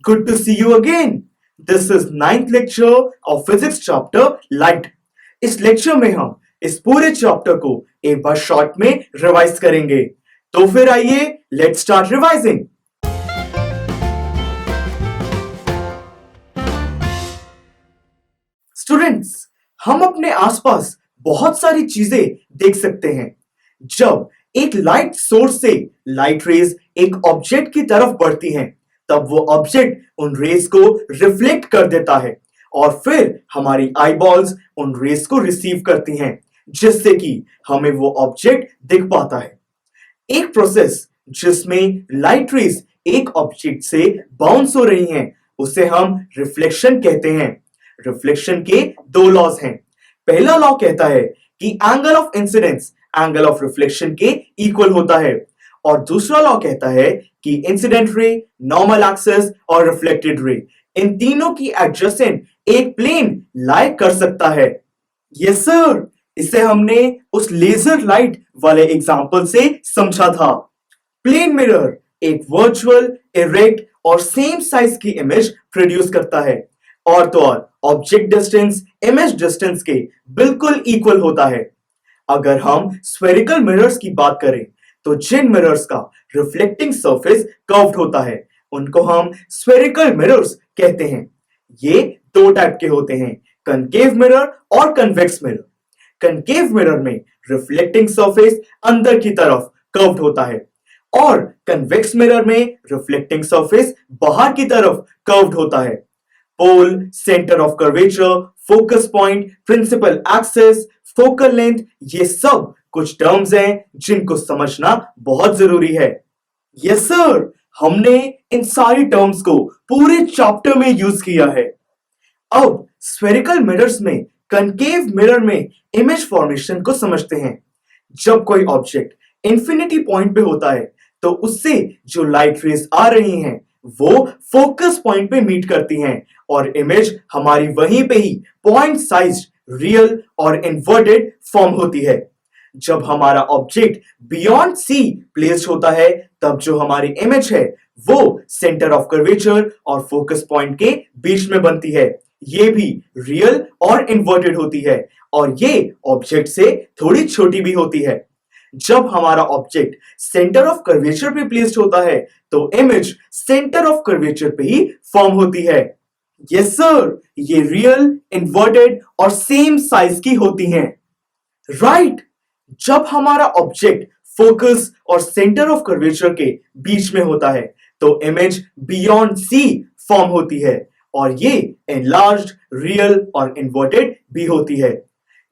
Good to see you again. This is ninth lecture of physics chapter light. इस lecture में हम इस पूरे चैप्टर को एक बार शॉर्ट में रिवाइज करेंगे। तो फिर आइए लेट्स स्टार्ट रिवाइजिंग। स्टूडेंट्स, हम अपने आसपास बहुत सारी चीजें देख सकते हैं। जब एक लाइट सोर्स से लाइट रेज एक ऑब्जेक्ट की तरफ बढ़ती हैं, तब वो ऑब्जेक्ट उन रेस को रिफ्लेक्ट कर देता है और फिर हमारी आईबॉल्स उन रेस को रिसीव करती हैं, जिससे कि हमें वो ऑब्जेक्ट दिख पाता है। एक प्रोसेस जिसमें लाइट रेस एक ऑब्जेक्ट से बाउंस हो रही हैं, उसे हम रिफ्लेक्शन कहते हैं। रिफ्लेक्शन के दो लॉज हैं। पहला लॉ कहता है कि angle of incidence angle of reflection के इक्वल होता है, और दूसरा लॉ कहता है कि इंसिडेंट रे, नॉर्मल एक्सिस और रिफ्लेक्टेड रे, इन तीनों की एडजेसेंट एक प्लेन लाई कर सकता है। यस सर, इसे हमने उस लेजर लाइट वाले एग्जांपल से समझा था। प्लेन मिरर एक वर्चुअल, इरेक्ट और सेम साइज की इमेज प्रोड्यूस करता है, और तो और ऑब्जेक्ट डिस्टेंस इमेज डिस्टेंस के बिल्कुल इक्वल होता है। अगर हम स्फेरिकल मिरर्स की बात करें, तो जिन मिरर्स का रिफ्लेक्टिंग सरफेस कर्व्ड होता है, उनको हम स्फेरिकल मिरर्स कहते हैं। ये दो टाइप के होते हैं, कनकेव मिरर और कन्वेक्स मिरर। कनकेव मिरर में रिफ्लेक्टिंग सरफेस अंदर की तरफ कर्व्ड होता है, और कन्वेक्स मिरर में रिफ्लेक्टिंग सरफेस बाहर की तरफ कर्व्ड होता है। Pole, centre of curvature, focus point, principal axis, focal length, ये सब कुछ टर्म्स हैं जिनको समझना बहुत जरूरी है। यस सर, हमने इन सारी टर्म्स को पूरे चैप्टर में यूज किया है। अब स्फेरिकल मिरर्स में कनकेव मिरर में इमेज फॉर्मेशन को समझते हैं। जब कोई ऑब्जेक्ट इंफिनिटी पॉइंट पे होता है, तो उससे जो लाइट रेज आ रही हैं, वो फोकस पॉइंट पे मीट करती हैं, और इमेज हमारी वहीं पे ही पॉइंट साइज, रियल और इन्वर्टेड फॉर्म होती है। जब हमारा ऑब्जेक्ट बियॉन्ड सी प्लेस्ड होता है, तब जो हमारी इमेज है वो सेंटर ऑफ कर्वेचर और फोकस पॉइंट के बीच में बनती है। ये भी रियल और इन्वर्टेड होती है, और ये ऑब्जेक्ट से थोड़ी छोटी भी होती है। जब हमारा ऑब्जेक्ट सेंटर ऑफ कर्वेचर पे प्लेस्ड होता है, तो इमेज सेंटर ऑफ कर्वेचर पे ही फॉर्म होती है। यस सर, ये रियल, इन्वर्टेड और सेम साइज की होती हैं। राइट, जब हमारा ऑब्जेक्ट फोकस और सेंटर ऑफ कर्वेचर के बीच में होता है, तो इमेज बियॉन्ड सी फॉर्म होती है, और ये एनलार्ज्ड, रियल और इन्वर्टेड भी होती है।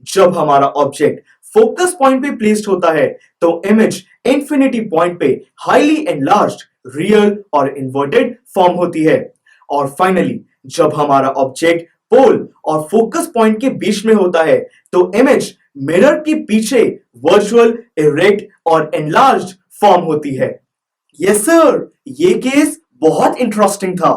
जब हमारा ऑब्जेक्ट फोकस पॉइंट पे प्लेस्ड होता है, तो इमेज इंफिनिटी पॉइंट पे हाईली एनलार्ज्ड, रियल और इन्वर्टेड फॉर्म होती है। और फाइनली जब हमारा ऑब्जेक्ट पोल और फोकस पॉइंट के बीच में होता है, तो इमेज मिरर के पीछे वर्चुअल, इरेक्ट और एनलार्ज्ड फॉर्म होती है। यस सर, ये केस बहुत इंटरेस्टिंग था।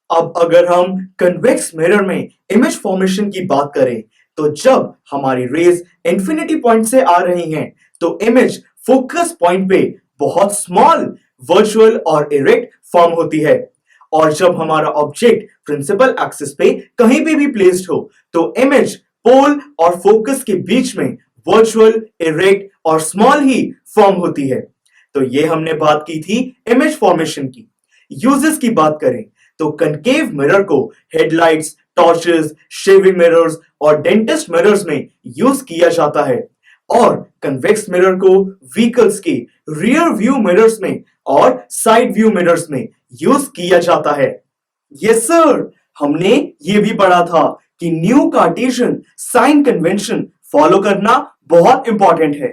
अब अगर हम कन्वेक्स मिरर में इमेज फॉर्मेशन की बात करें, तो जब हमारी रेज इंफिनिटी पॉइंट से आ रही हैं, तो इमेज फोकस पॉइंट पे बहुत स्मॉल, वर्चुअल और इरेक्ट फॉर्म होती है, और जब हमारा ऑब्जेक्ट प्रिंसिपल एक्सिस पे कहीं पे भी प्लेस्ड हो, तो इमेज पोल और फोकस के बीच में वर्चुअल, इरेक्ट और स्मॉल ही फॉर्म होती है। तो ये हमने बात की थी इमेज फॉर्मेशन की। यूजेस की बात करें, तो कनकेव मिरर को हेडलाइट्स, टॉर्चेस, शेविंग मिरर्स और डेंटिस्ट मिरर्स में यूज किया जाता है, और कन्वेक्स मिरर को व्हीकल्स के रियर व्यू मिरर्स में और साइड व्यू मिरर्स में यूज किया जाता है। यस सर, हमने ये भी पढ़ा था कि new Cartesian sign convention follow करना बहुत इंपॉर्टेंट है।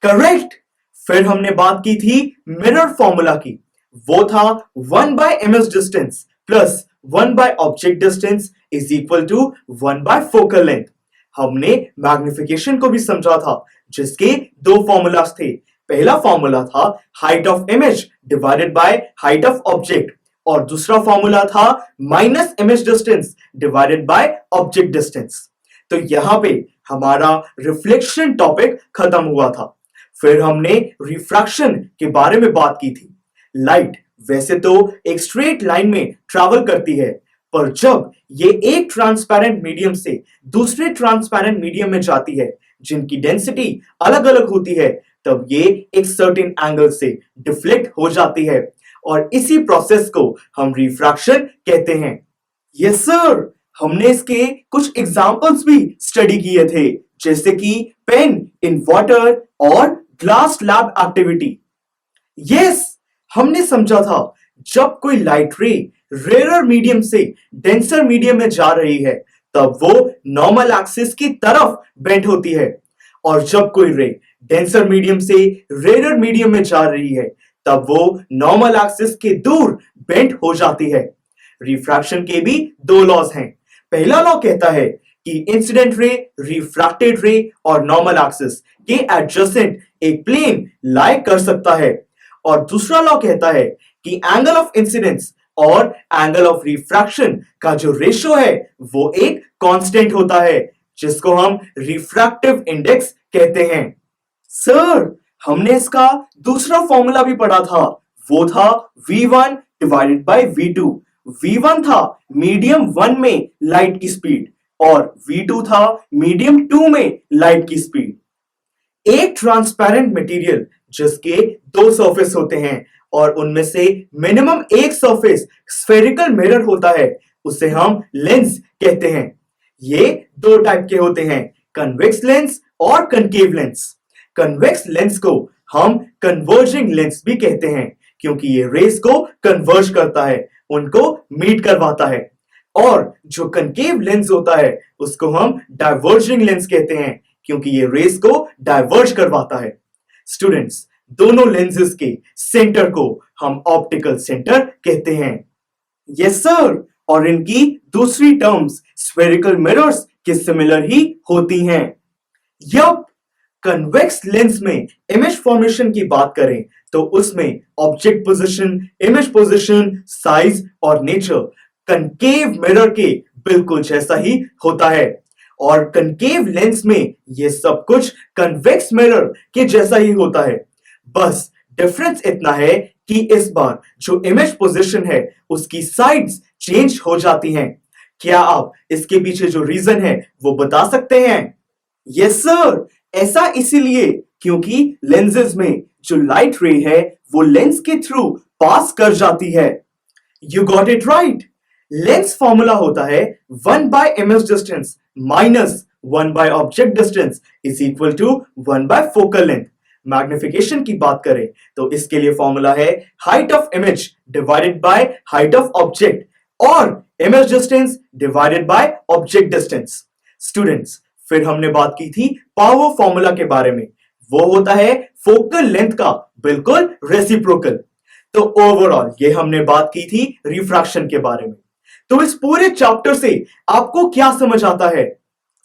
करेक्ट। फिर हमने बात की थी मिरर फॉर्मूला की। वो था 1 by image distance plus 1 by object distance is equal to 1 by focal length. हमने मैग्निफिकेशन को भी समझा था, जिसके दो फॉर्मूलाज थे। पहला फॉर्मूला था height of image divided by height of object, और दूसरा फॉर्मूला था minus image distance divided by object distance. तो यहां पे हमारा रिफ्लेक्शन टॉपिक खत्म हुआ था। फिर हमने रिफ्रैक्शन के बारे में बात की थी। लाइट वैसे तो एक स्ट्रेट लाइन में ट्रैवल करती है, पर जब ये एक ट्रांसपेरेंट मीडियम से दूसरे ट्रांसपेरेंट मीडियम में जाती है जिनकी डेंसिटी अलग अलग होती है, तब ये एक सर्टेन एंगल से डिफ्लेक्ट हो जाती है और इसी प्रोसेस को हम रिफ्रैक्शन कहते हैं। यस सर, हमने इसके कुछ एग्जांपल्स भी स्टडी किए थे, जैसे कि पेन इन वाटर और ग्लास लैब एक्टिविटी। यस, हमने समझा था जब कोई लाइट रे रेयर मीडियम से डेंसर मीडियम में जा रही है तब वो नॉर्मल एक्सिस की तरफ बेंड होती है, और जब कोई रे डेंसर मीडियम से रेयर मीडियम में जा रही है तब वो नॉर्मल एक्सिस के दूर बेंड हो जाती है। रिफ्रैक्शन के भी दो लॉज हैं। पहला लॉ कहता है कि इंसिडेंट रे, रिफ्रैक्टेड रे और नॉर्मल एक्सिस के एडजेसेंट एक प्लेन लाई कर सकता है, और दूसरा लॉ कहता है कि एंगल ऑफ इंसिडेंस और एंगल ऑफ रिफ्रैक्शन का जो रेशियो है वो एक कांस्टेंट होता है, जिसको हम रिफ्रैक्टिव इंडेक्स कहते हैं। सर, हमने इसका दूसरा फॉर्मूला भी पढ़ा था, वो था v1 divided by v2। v1 था मीडियम 1 में लाइट की स्पीड और v2 था मीडियम 2 में लाइट की स्पीड। एक ट्रांसपेरेंट मटेरियल जिसके दो सरफेस होते हैं और उनमें से मिनिमम एक सरफेस स्फेरिकल मिरर होता है, उसे हम लेंस कहते हैं। ये दो टाइप के होते हैं, कन्वेक्स लेंस और कनकेव लेंस। कन्वेक्स लेंस को हम कन्वर्जिंग लेंस भी कहते हैं, क्योंकि ये रेस को कन्वर्ज करता है, उनको मीट करवाता है। और जो कनकेव लेंस होता है उसको हम डाइवर्जिंग लेंस कहते हैं, क्योंकि ये रेस को डाइवर्ज करवाता है। स्टूडेंट्स, दोनों लेंसेज के सेंटर को हम ऑप्टिकल सेंटर कहते हैं। यस सर, और इनकी दूसरी टर्म्स स्फेरिकल मिरर्स के सिमिलर ही होती हैं। यप, कन्वेक्स लेंस में इमेज फॉर्मेशन की बात करें तो उसमें object position, image position, size और नेचर कनकेव मिरर के बिल्कुल जैसा ही होता है, और कनकेव लेंस में ये सब कुछ कन्वेक्स मिरर के जैसा ही होता है। बस डिफरेंस इतना है कि इस बार जो इमेज पोजीशन है उसकी साइड्स चेंज हो जाती हैं। क्या आप इसके पीछे जो रीजन है वो बता सकते हैं? यस सर, ऐसा इसीलिए क्योंकि लेंसेज में जो लाइट रे है वो लेंस के थ्रू पास कर जाती है। You got it right. Lens formula होता है 1 by image distance minus 1 by object distance is equal to 1 by focal length. Magnification की बात करें तो इसके लिए फॉर्मूला है height of image divided by height of object और image distance divided by object distance. Students, फिर हमने बात की थी पावर फॉर्मूला के बारे में, वो होता है फोकल लेंथ का बिल्कुल रेसिप्रोकल। तो ओवरऑल ये हमने बात की थी रिफ्रैक्शन के बारे में। तो इस पूरे चैप्टर से आपको क्या समझ आता है?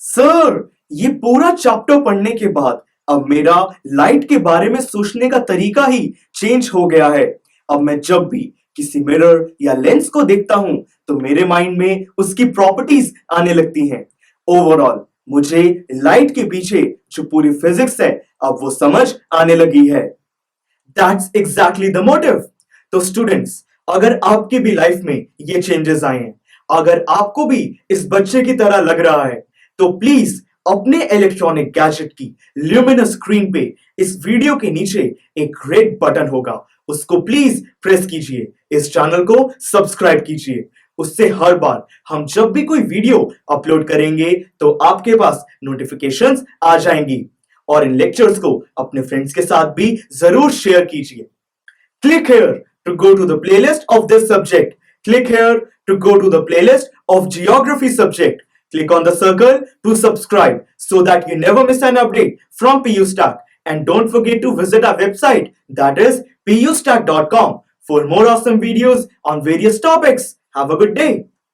सर, ये पूरा चैप्टर पढ़ने के बाद अब मेरा लाइट के बारे में सोचने का तरीका ही चेंज हो गया है। अब मैं जब भी किसी मिरर या लेंस को देखता हूं तो मेरे माइंड में उसकी प्रॉपर्टीज आने लगती हैं। ओवरऑल मुझे लाइट के पीछे जो पूरी फिजिक्स है अब वो समझ आने लगी है। That's exactly the motive. तो स्टूडेंट्स, अगर आपकी भी लाइफ में ये चेंजेस आए हैं, अगर आपको भी इस बच्चे की तरह लग रहा है, तो प्लीज अपने इलेक्ट्रॉनिक गैजेट की ल्यूमिनस स्क्रीन पे इस वीडियो के नीचे एक रेड बटन होगा, उसको प्लीज प्रेस कीजिए। इस चैनल को सब्सक्राइब कीजिए, उससे हर बार हम जब भी कोई वीडियो अपलोड करेंगे तो आपके पास नोटिफिकेशंस आ जाएंगी। और इन लेक्चर्स को अपने फ्रेंड्स के साथ भी जरूर शेयर कीजिए। Click here to go to the playlist of this subject. Click here to go to the playlist of geography subject. Click on the circle to subscribe so that you never miss an update from PU Stack. And don't forget to visit our website, that is pustack.com, for more awesome videos on various topics. Have a good day.